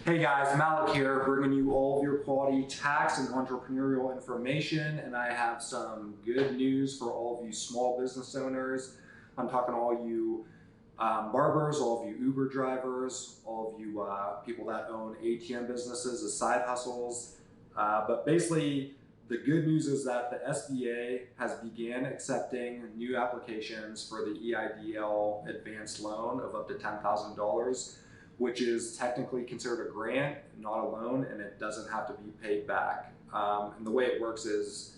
Hey guys, Malik here, bringing you all of your quality tax and entrepreneurial information, and I have some good news for all of you small business owners. I'm talking to all you barbers, all of you Uber drivers, all of you people that own ATM businesses as side hustles. But basically, the good news is that the SBA has began accepting new applications for the EIDL advanced loan of up to $10,000, which is technically considered a grant, not a loan, and it doesn't have to be paid back. And the way it works is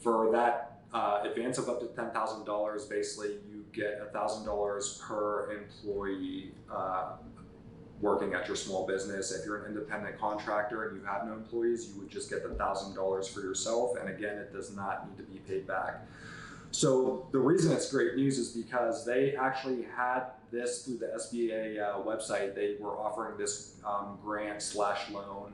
for that advance of up to $10,000, basically you get $1,000 per employee working at your small business. If you're an independent contractor and you have no employees, you would just get the $1,000 for yourself. And again, it does not need to be paid back. So the reason it's great news is because they actually had this through the SBA website. They were offering this grant/loan,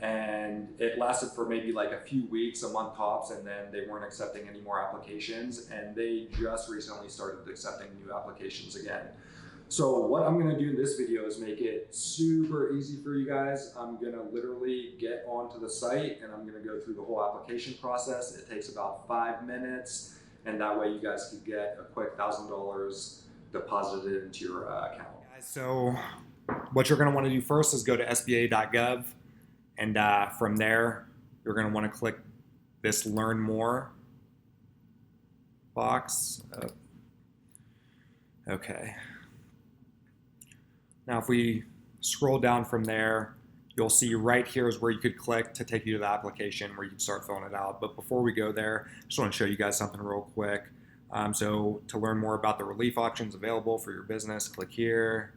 and it lasted for maybe like a few weeks, a month tops, and then they weren't accepting any more applications, and they just recently started accepting new applications again. So what I'm gonna do in this video is make it super easy for you guys. I'm gonna literally get onto the site and I'm gonna go through the whole application process. It takes about 5 minutes, and that way you guys could get a quick $1,000 deposited into your account. So what you're going to want to do first is go to sba.gov, and from there you're going to want to click this Learn More box. Okay. Now if we scroll down from there, you'll see right here is where you could click to take you to the application where you can start filling it out. But before we go there, I just want to show you guys something real quick. So to learn more about the relief options available for your business, click here.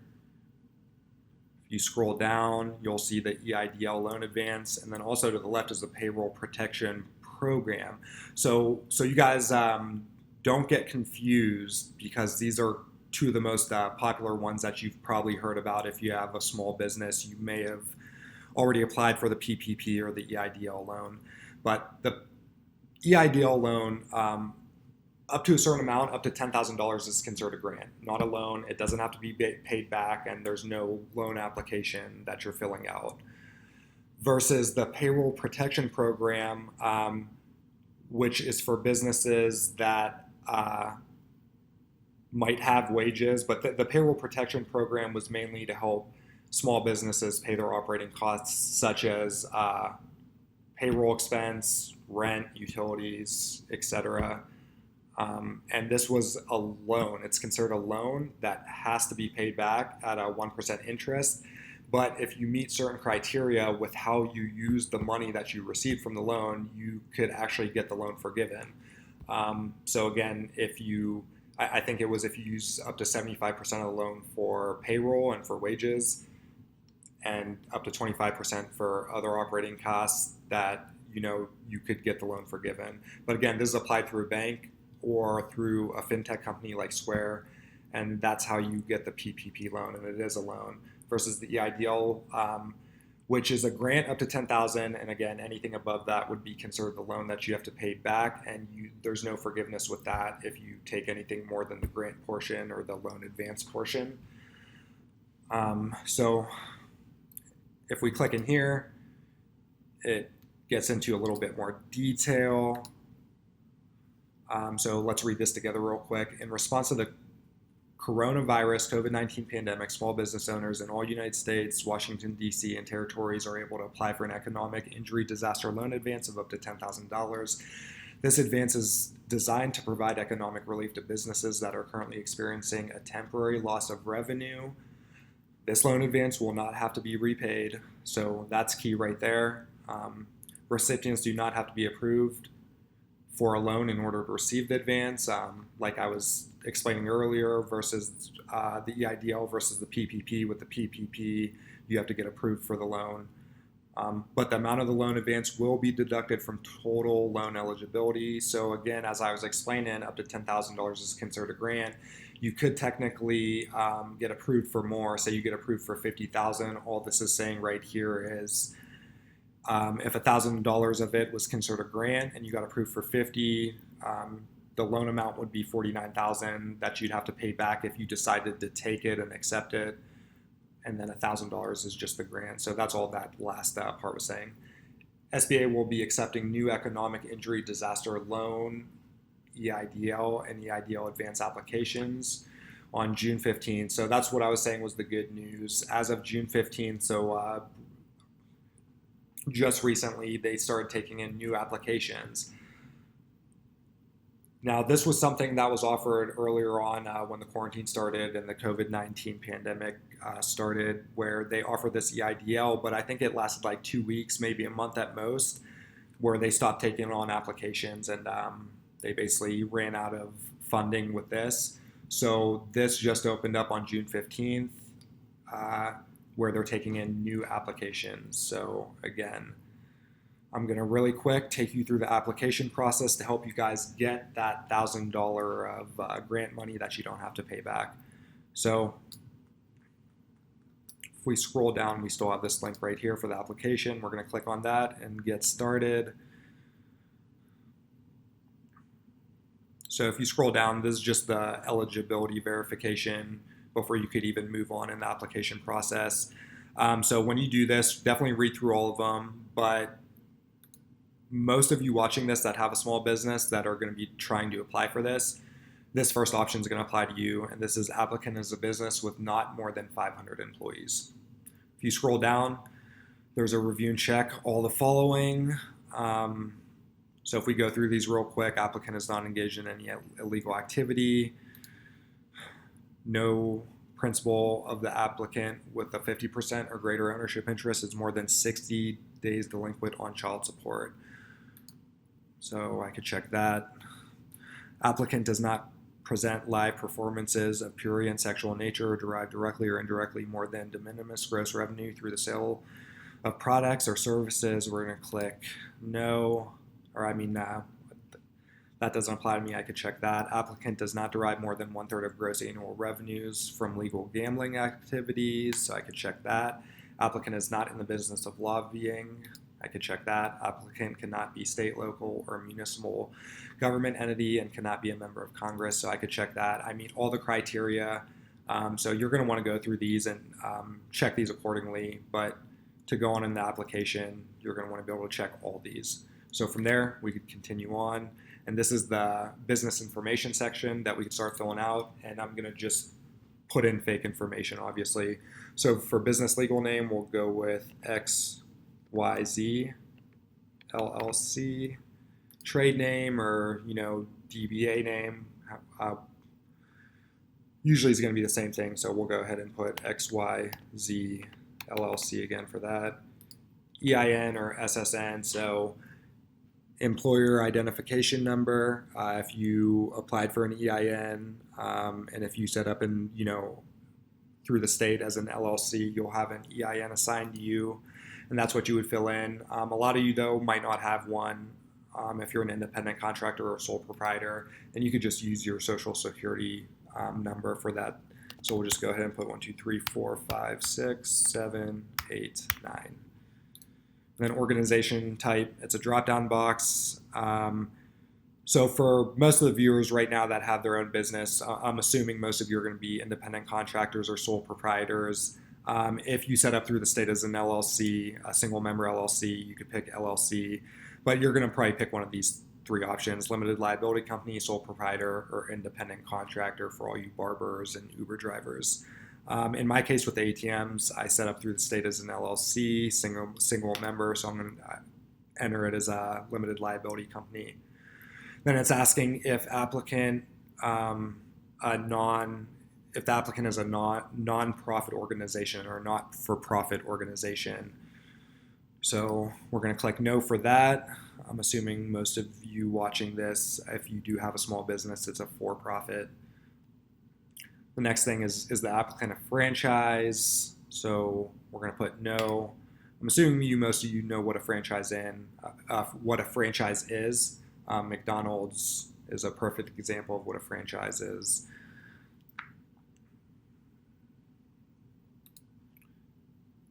If you scroll down, you'll see the EIDL loan advance, and then also to the left is the payroll protection program. So you guys don't get confused, because these are two of the most popular ones that you've probably heard about. If you have a small business, you may have already applied for the PPP or the EIDL loan. But the EIDL loan, up to a certain amount, up to $10,000, is considered a grant, not a loan. It doesn't have to be paid back, and there's no loan application that you're filling out. Versus the payroll protection program, which is for businesses that might have wages, but the payroll protection program was mainly to help small businesses pay their operating costs, such as payroll expense, rent, utilities, etc. And this was a loan. It's considered a loan that has to be paid back at a 1% interest. But if you meet certain criteria with how you use the money that you received from the loan, you could actually get the loan forgiven. So again, I think it was if you use up to 75% of the loan for payroll and for wages, and up to 25% for other operating costs, that you could get the loan forgiven. But again, this is applied through a bank or through a fintech company like Square, and that's how you get the PPP loan, and it is a loan. Versus the EIDL, which is a grant up to $10,000, and again, anything above that would be considered the loan that you have to pay back, and there's no forgiveness with that if you take anything more than the grant portion or the loan advance portion. So if we click in here, it gets into a little bit more detail. So let's read this together real quick. In response to the coronavirus COVID-19 pandemic, small business owners in all United States, Washington, D.C., and territories are able to apply for an economic injury disaster loan advance of up to $10,000. This advance is designed to provide economic relief to businesses that are currently experiencing a temporary loss of revenue. This loan advance will not have to be repaid, so that's key right there. Recipients do not have to be approved for a loan in order to receive the advance, like I was explaining earlier, versus the EIDL versus the PPP. With the PPP, you have to get approved for the loan. But the amount of the loan advance will be deducted from total loan eligibility. So again, as I was explaining, up to $10,000 is considered a grant. You could technically get approved for more. Say you get approved for $50,000. All this is saying right here is if $1,000 of it was considered a grant and you got approved for $50,000, the loan amount would be $49,000 that you'd have to pay back if you decided to take it and accept it. and then $1,000 is just the grant. So that's all that last part was saying. SBA will be accepting new economic injury disaster loan, EIDL, and EIDL advance applications on June 15th. So that's what I was saying was the good news. As of June 15th, so just recently, they started taking in new applications. Now, this was something that was offered earlier on when the quarantine started and the COVID-19 pandemic started, where they offered this EIDL, but I think it lasted like 2 weeks, maybe a month at most, where they stopped taking on applications, and they basically ran out of funding with this. So this just opened up on June 15th, where they're taking in new applications. So again, I'm going to really quick take you through the application process to help you guys get that $1,000 of grant money that you don't have to pay back. So if we scroll down, we still have this link right here for the application. We're going to click on that and get started. So if you scroll down, this is just the eligibility verification before you could even move on in the application process. So when you do this, definitely read through all of them, but most of you watching this that have a small business that are going to be trying to apply for this first option is going to apply to you, and this is applicant as a business with not more than 500 employees. If you scroll down, there's a review and check all the following. So if we go through these real quick, applicant is not engaged in any illegal activity, no principal of the applicant with a 50% or greater ownership interest is more than 60 days delinquent on child support. So I could check that. Applicant does not present live performances of prurient sexual nature or derived directly or indirectly more than de minimis gross revenue through the sale of products or services. We're going to click no, or that doesn't apply to me. I could check that. Applicant does not derive more than 1/3 of gross annual revenues from legal gambling activities. So I could check that. Applicant is not in the business of lobbying. I could check that. Applicant cannot be state, local, or municipal government entity and cannot be a member of Congress. So I could check that. I meet all the criteria. So you're going to want to go through these and check these accordingly. But to go on in the application, you're going to want to be able to check all these. So from there, we could continue on. And this is the business information section that we could start filling out. And I'm going to just put in fake information, obviously. So for business legal name, we'll go with XYZ LLC. Trade name or, DBA name, usually is going to be the same thing. So we'll go ahead and put XYZ LLC again for that. EIN or SSN, so employer identification number. If you applied for an EIN and if you set up through the state as an LLC, you'll have an EIN assigned to you, and that's what you would fill in. A lot of you, though, might not have one if you're an independent contractor or sole proprietor, and you could just use your social security number for that. So we'll just go ahead and put 1, 2, 3, 4, 5, 6, 7, 8, 9. Then organization type, it's a drop-down box. So for most of the viewers right now that have their own business, I'm assuming most of you are going to be independent contractors or sole proprietors. If you set up through the state as an LLC, a single member LLC, you could pick LLC, but you're going to probably pick one of these 3 options: limited liability company, sole proprietor, or independent contractor for all you barbers and Uber drivers. In my case with the ATMs, I set up through the state as an LLC, single member, so I'm going to enter it as a limited liability company. Then it's asking if applicant if the applicant is a non-profit organization or not-for-profit organization. So we're going to click no for that. I'm assuming most of you watching this, if you do have a small business, it's a for-profit. The next thing is the applicant a franchise? So we're going to put no. I'm assuming most of you know what a franchise is. McDonald's is a perfect example of what a franchise is.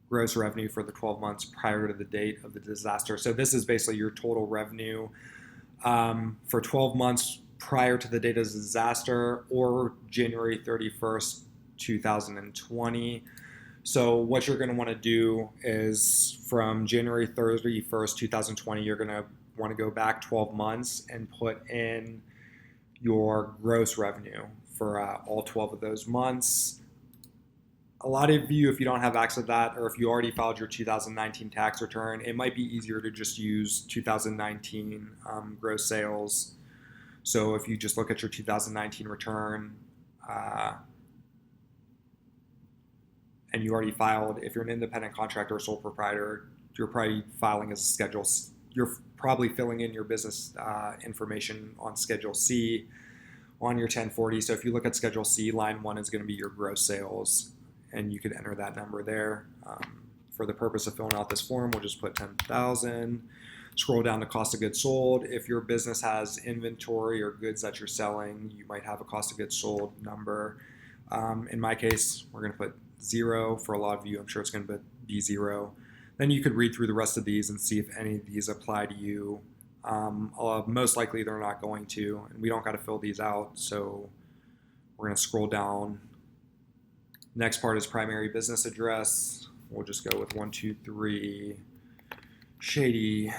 Gross revenue for the 12 months prior to the date of the disaster. So this is basically your total revenue for 12 months prior to the date of the disaster or January 31st, 2020. So what you're going to want to do is from January 31st, 2020, you're going to want to go back 12 months and put in your gross revenue for all 12 of those months. A lot of you, if you don't have access to that, or if you already filed your 2019 tax return, it might be easier to just use 2019 gross sales. So if you just look at your 2019 return, and you already filed, if you're an independent contractor or sole proprietor, you're probably filing as a Schedule C. You're probably filling in your business information on Schedule C on your 1040. So if you look at Schedule C, line 1 is going to be your gross sales, and you could enter that number there. For the purpose of filling out this form, we'll just put 10,000. Scroll down to cost of goods sold. If your business has inventory or goods that you're selling, you might have a cost of goods sold number. In my case, we're going to put 0. For a lot of you, I'm sure it's going to be 0. Then you could read through the rest of these and see if any of these apply to you. Most likely they're not going to, and we don't got to fill these out, so we're going to scroll down. Next part is primary business address. We'll just go with 123 Shady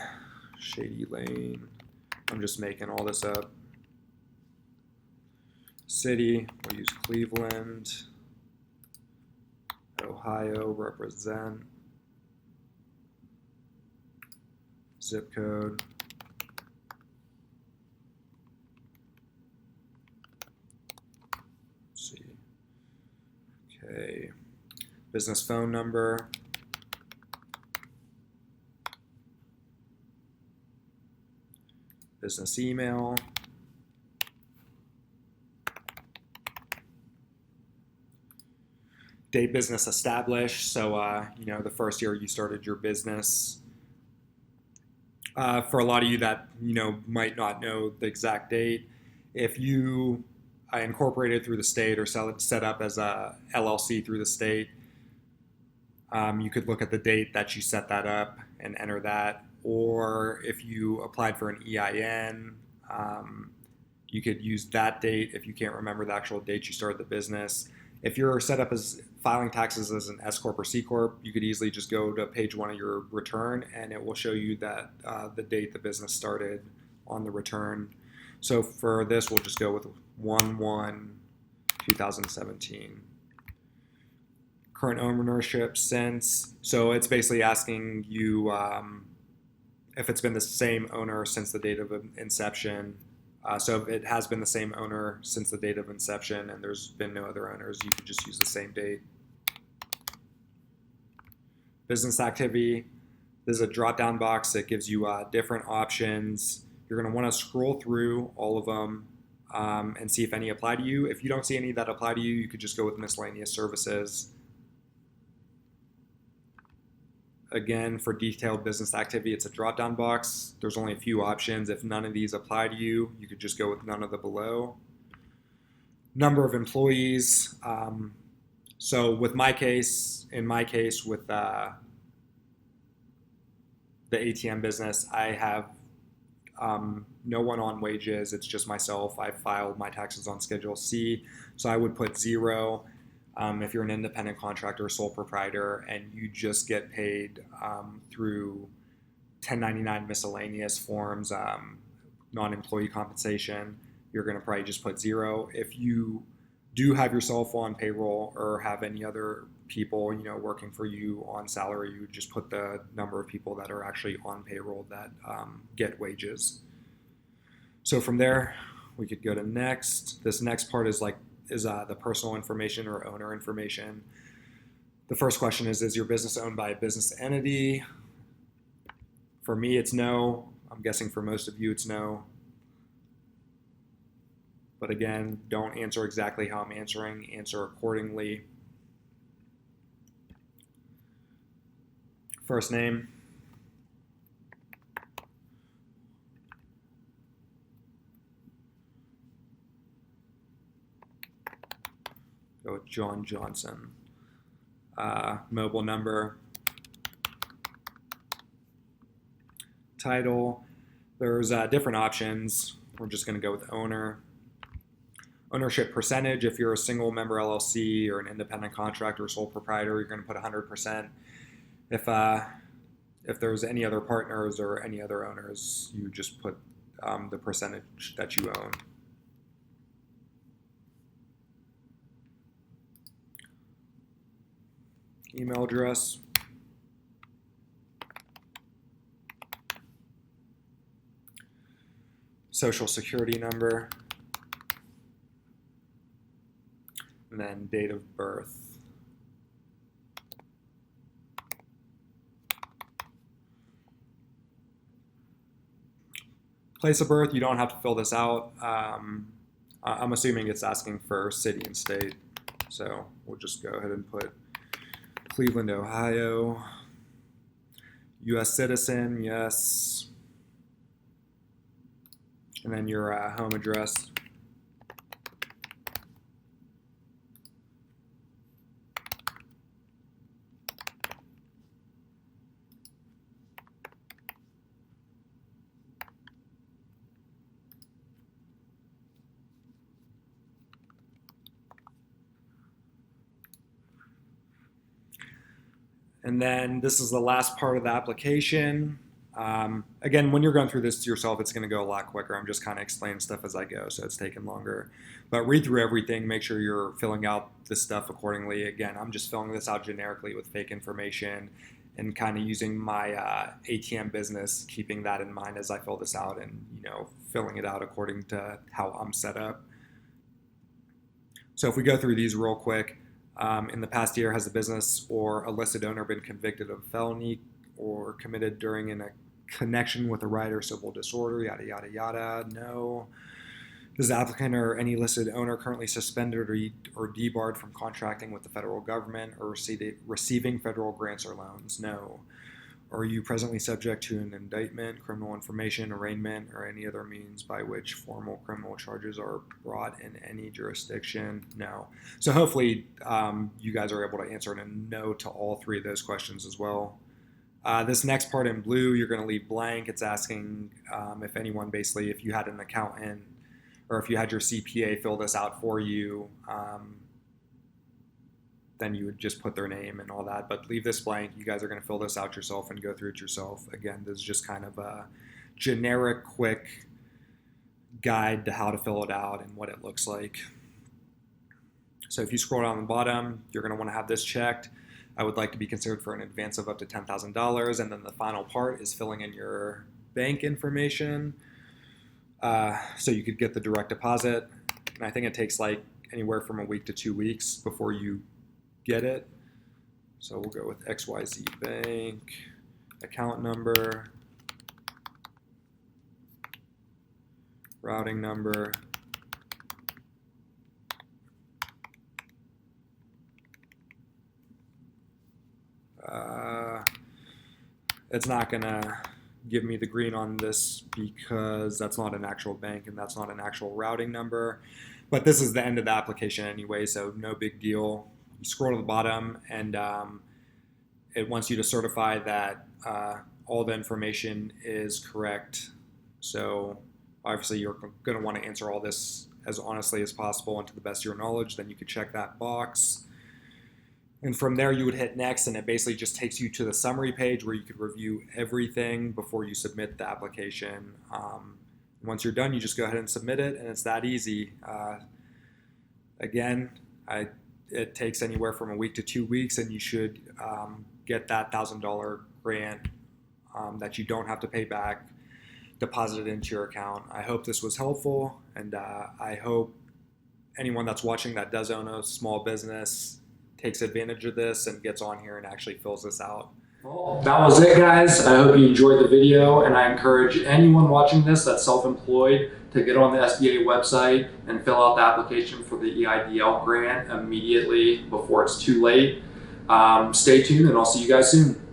Lane. I'm just making all this up. City, we'll use Cleveland. Ohio, represent. Zip code. Let's see. Okay. Business phone number. Business email. Date business established. So, the first year you started your business. For a lot of you that, might not know the exact date, if you incorporated through the state or set up as a LLC through the state, you could look at the date that you set that up and enter that. Or if you applied for an EIN, you could use that date if you can't remember the actual date you started the business. If you're set up as filing taxes as an S Corp or C Corp, you could easily just go to page 1 of your return and it will show you that the date the business started on the return. So for this, we'll just go with 1/1/2017. Current ownership since. So it's basically asking you if it's been the same owner since the date of inception. So if it has been the same owner since the date of inception and there's been no other owners, you could just use the same date. Business activity. There's a drop-down box that gives you different options. You're going to want to scroll through all of them and see if any apply to you. If you don't see any that apply to you, you could just go with miscellaneous services. Again, for detailed business activity, it's a drop-down box. There's only a few options. If none of these apply to you, you could just go with none of the below. Number of employees. So in my case, with the ATM business, I have no one on wages. It's just myself. I filed my taxes on Schedule C, so I would put 0. If you're an independent contractor or sole proprietor and you just get paid through 1099 miscellaneous forms, non-employee compensation, you're going to probably just put 0. If you do have yourself on payroll or have any other people, working for you on salary, you would just put the number of people that are actually on payroll that get wages. So from there, we could go to next. This next part is the personal information or owner information. The first question is your business owned by a business entity? For me, it's no. I'm guessing for most of you, it's no. But again, don't answer exactly how I'm answering. Answer accordingly. First name. Go with John Johnson. Mobile number. Title. There's different options. We're just going to go with owner. Ownership percentage, if you're a single member LLC or an independent contractor or sole proprietor, you're going to put 100%. If there's any other partners or any other owners, you just put the percentage that you own. Email address. Social security number. And then date of birth. Place of birth, you don't have to fill this out. I'm assuming it's asking for city and state. So we'll just go ahead and put Cleveland, Ohio. U.S. citizen, yes. And then your home address. And then this is the last part of the application. Again, when you're going through this yourself, it's going to go a lot quicker. I'm just kind of explaining stuff as I go, so it's taking longer. But read through everything, make sure you're filling out this stuff accordingly. Again, I'm just filling this out generically with fake information and kind of using my ATM business, keeping that in mind as I fill this out and, filling it out according to how I'm set up. So if we go through these real quick, in the past year, has the business or a listed owner been convicted of felony or committed during a connection with a right or civil disorder, yada, yada, yada? No. Is the applicant or any listed owner currently suspended or debarred from contracting with the federal government or receiving federal grants or loans? No. Are you presently subject to an indictment, criminal information, arraignment, or any other means by which formal criminal charges are brought in any jurisdiction? No. So hopefully you guys are able to answer a no to all three of those questions as well. This next part in blue, you're going to leave blank. It's asking if anyone, basically, if you had an accountant or if you had your CPA fill this out for you, then you would just put their name and all that. But leave this blank. You guys are going to fill this out yourself and go through it yourself. Again, this is just kind of a generic, quick guide to how to fill it out and what it looks like. So if you scroll down the bottom, you're going to want to have this checked. I would like to be considered for an advance of up to $10,000. And then the final part is filling in your bank information. So you could get the direct deposit. And I think it takes like anywhere from a week to 2 weeks before you get it. So we'll go with XYZ Bank, account number, routing number, it's not gonna give me the green on this because that's not an actual bank and that's not an actual routing number, but this is the end of the application anyway, so no big deal. You scroll to the bottom and it wants you to certify that all the information is correct. So obviously you're going to want to answer all this as honestly as possible and to the best of your knowledge. Then you could check that box. And from there you would hit next, and it basically just takes you to the summary page where you could review everything before you submit the application. Once you're done, you just go ahead and submit it, and it's that easy. Again, it takes anywhere from a week to 2 weeks, and you should get that $1,000 grant that you don't have to pay back deposited into your account. I hope this was helpful, and I hope anyone that's watching that does own a small business takes advantage of this and gets on here and actually fills this out. Well, that was it, guys. I hope you enjoyed the video, and I encourage anyone watching this that's self-employed to get on the SBA website and fill out the application for the EIDL grant immediately before it's too late. Stay tuned, and I'll see you guys soon.